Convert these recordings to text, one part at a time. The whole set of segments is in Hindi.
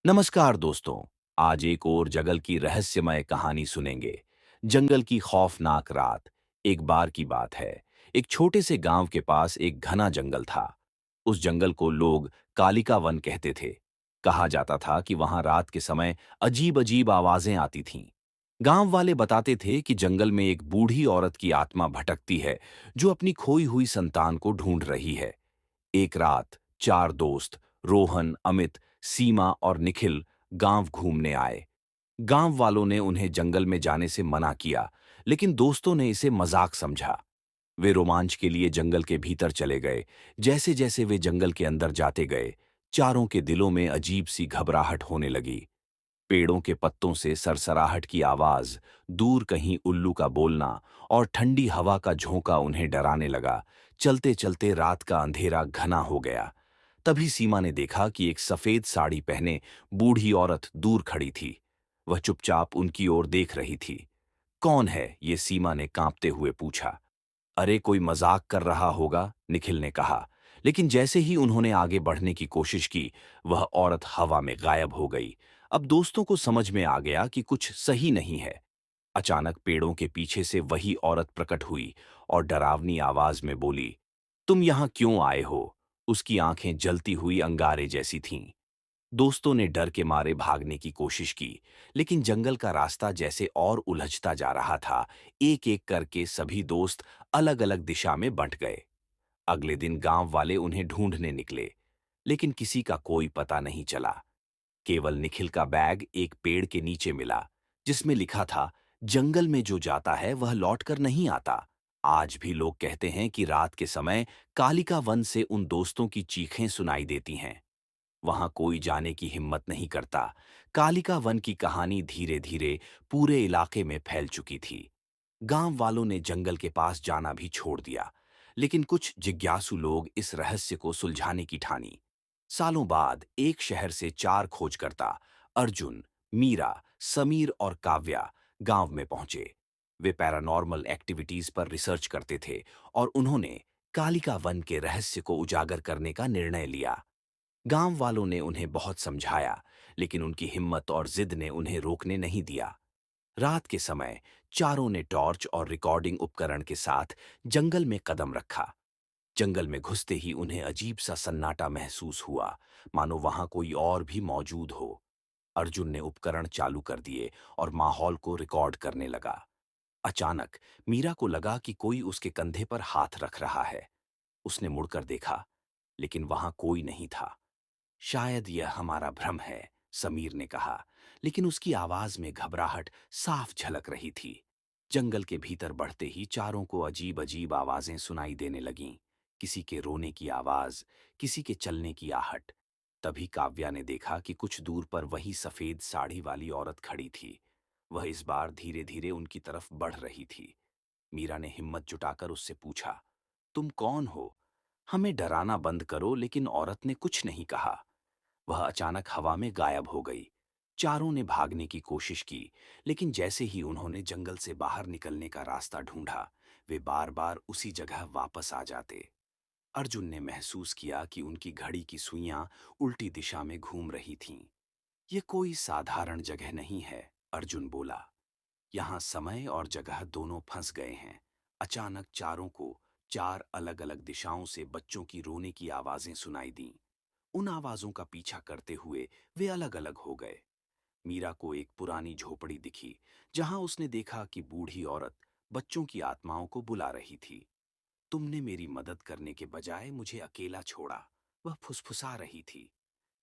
नमस्कार दोस्तों। आज एक और जंगल की रहस्यमय कहानी सुनेंगे। जंगल की खौफनाक रात। एक बार की बात है, एक छोटे से गांव के पास एक घना जंगल था। उस जंगल को लोग कालिका वन कहते थे। कहा जाता था कि वहां रात के समय अजीब अजीब आवाजें आती थीं। गांव वाले बताते थे कि जंगल में एक बूढ़ी औरत की आत्मा भटकती है, जो अपनी खोई हुई संतान को ढूंढ रही है। एक रात चार दोस्त, रोहन, अमित, सीमा और निखिल गांव घूमने आए। गांव वालों ने उन्हें जंगल में जाने से मना किया, लेकिन दोस्तों ने इसे मजाक समझा। वे रोमांच के लिए जंगल के भीतर चले गए। जैसे जैसे वे जंगल के अंदर जाते गए, चारों के दिलों में अजीब सी घबराहट होने लगी। पेड़ों के पत्तों से सरसराहट की आवाज, दूर कहीं उल्लू का बोलना और ठंडी हवा का झोंका उन्हें डराने लगा। चलते चलते रात का अंधेरा घना हो गया। तभी सीमा ने देखा कि एक सफेद साड़ी पहने बूढ़ी औरत दूर खड़ी थी। वह चुपचाप उनकी ओर देख रही थी। कौन है ये? सीमा ने कांपते हुए पूछा। अरे कोई मजाक कर रहा होगा, निखिल ने कहा। लेकिन जैसे ही उन्होंने आगे बढ़ने की कोशिश की, वह औरत हवा में गायब हो गई। अब दोस्तों को समझ में आ गया कि कुछ सही नहीं है। अचानक पेड़ों के पीछे से वही औरत प्रकट हुई और डरावनी आवाज में बोली, तुम यहां क्यों आए हो? उसकी आंखें जलती हुई अंगारे जैसी थीं। दोस्तों ने डर के मारे भागने की कोशिश की, लेकिन जंगल का रास्ता जैसे और उलझता जा रहा था। एक एक करके सभी दोस्त अलग अलग दिशा में बंट गए। अगले दिन गांव वाले उन्हें ढूंढने निकले, लेकिन किसी का कोई पता नहीं चला। केवल निखिल का बैग एक पेड़ के नीचे मिला, जिसमें लिखा था, जंगल में जो जाता है वह लौटकर नहीं आता। आज भी लोग कहते हैं कि रात के समय कालिका वन से उन दोस्तों की चीखें सुनाई देती हैं। वहां कोई जाने की हिम्मत नहीं करता। कालिका वन की कहानी धीरे धीरे पूरे इलाके में फैल चुकी थी। गांव वालों ने जंगल के पास जाना भी छोड़ दिया, लेकिन कुछ जिज्ञासु लोग इस रहस्य को सुलझाने की ठानी। सालों बाद एक शहर से चार खोजकर्ता, अर्जुन, मीरा, समीर और काव्या, गांव में पहुंचे। वे पैरानॉर्मल एक्टिविटीज पर रिसर्च करते थे और उन्होंने कालिका वन के रहस्य को उजागर करने का निर्णय लिया। गांव वालों ने उन्हें बहुत समझाया, लेकिन उनकी हिम्मत और जिद ने उन्हें रोकने नहीं दिया। रात के समय चारों ने टॉर्च और रिकॉर्डिंग उपकरण के साथ जंगल में कदम रखा। जंगल में घुसते ही उन्हें अजीब सा सन्नाटा महसूस हुआ, मानो वहां कोई और भी मौजूद हो। अर्जुन ने उपकरण चालू कर दिए और माहौल को रिकॉर्ड करने लगा। अचानक मीरा को लगा कि कोई उसके कंधे पर हाथ रख रहा है। उसने मुड़कर देखा, लेकिन वहां कोई नहीं था। शायद यह हमारा भ्रम है, समीर ने कहा, लेकिन उसकी आवाज में घबराहट साफ झलक रही थी। जंगल के भीतर बढ़ते ही चारों को अजीब अजीब आवाजें सुनाई देने लगीं। किसी के रोने की आवाज, किसी के चलने की आहट। तभी काव्या ने देखा कि कुछ दूर पर वही सफेद साड़ी वाली औरत खड़ी थी। वह इस बार धीरे धीरे उनकी तरफ बढ़ रही थी। मीरा ने हिम्मत जुटाकर उससे पूछा, तुम कौन हो? हमें डराना बंद करो। लेकिन औरत ने कुछ नहीं कहा। वह अचानक हवा में गायब हो गई। चारों ने भागने की कोशिश की, लेकिन जैसे ही उन्होंने जंगल से बाहर निकलने का रास्ता ढूंढा, वे बार बार उसी जगह वापस आ जाते। अर्जुन ने महसूस किया कि उनकी घड़ी की सुइयां उल्टी दिशा में घूम रही थीं। ये कोई साधारण जगह नहीं है, अर्जुन बोला। यहाँ समय और जगह दोनों फंस गए हैं। अचानक चारों को चार अलग अलग दिशाओं से बच्चों की रोने की आवाजें सुनाई दीं। उन आवाजों का पीछा करते हुए वे अलग अलग हो गए। मीरा को एक पुरानी झोपड़ी दिखी, जहां उसने देखा कि बूढ़ी औरत बच्चों की आत्माओं को बुला रही थी। तुमने मेरी मदद करने के बजाय मुझे अकेला छोड़ा, वह फुसफुसा रही थी।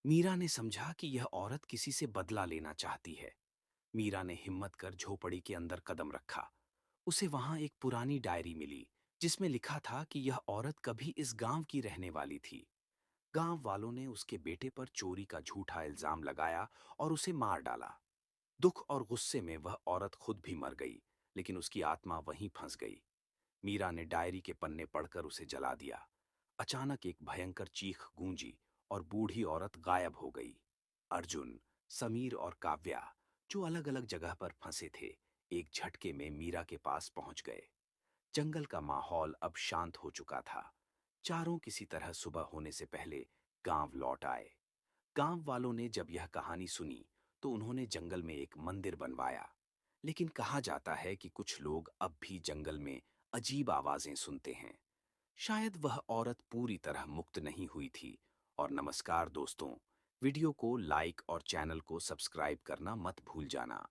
मीरा ने समझा कि यह औरत किसी से बदला लेना चाहती है। मीरा ने हिम्मत कर झोपड़ी के अंदर कदम रखा। उसे वहां एक पुरानी डायरी मिली, जिसमें लिखा था कि यह औरत कभी इस गांव की रहने वाली थी। गांव वालों ने उसके बेटे पर चोरी का झूठा इल्जाम लगाया और उसे मार डाला। दुख और गुस्से में वह औरत खुद भी मर गई, लेकिन उसकी आत्मा वहीं फंस गई। मीरा ने डायरी के पन्ने पढ़कर उसे जला दिया। अचानक एक भयंकर चीख गूंजी और बूढ़ी औरत गायब हो गई। अर्जुन, समीर और काव्या, जो अलग अलग जगह पर फंसे थे, एक झटके में मीरा के पास पहुंच गए। जंगल का माहौल अब शांत हो चुका था। चारों किसी तरह सुबह होने से पहले गांव लौट आए। गांव वालों ने जब यह कहानी सुनी तो उन्होंने जंगल में एक मंदिर बनवाया। लेकिन कहा जाता है कि कुछ लोग अब भी जंगल में अजीब आवाजें सुनते हैं। शायद वह औरत पूरी तरह मुक्त नहीं हुई थी। और नमस्कार दोस्तों, वीडियो को लाइक और चैनल को सब्सक्राइब करना मत भूल जाना।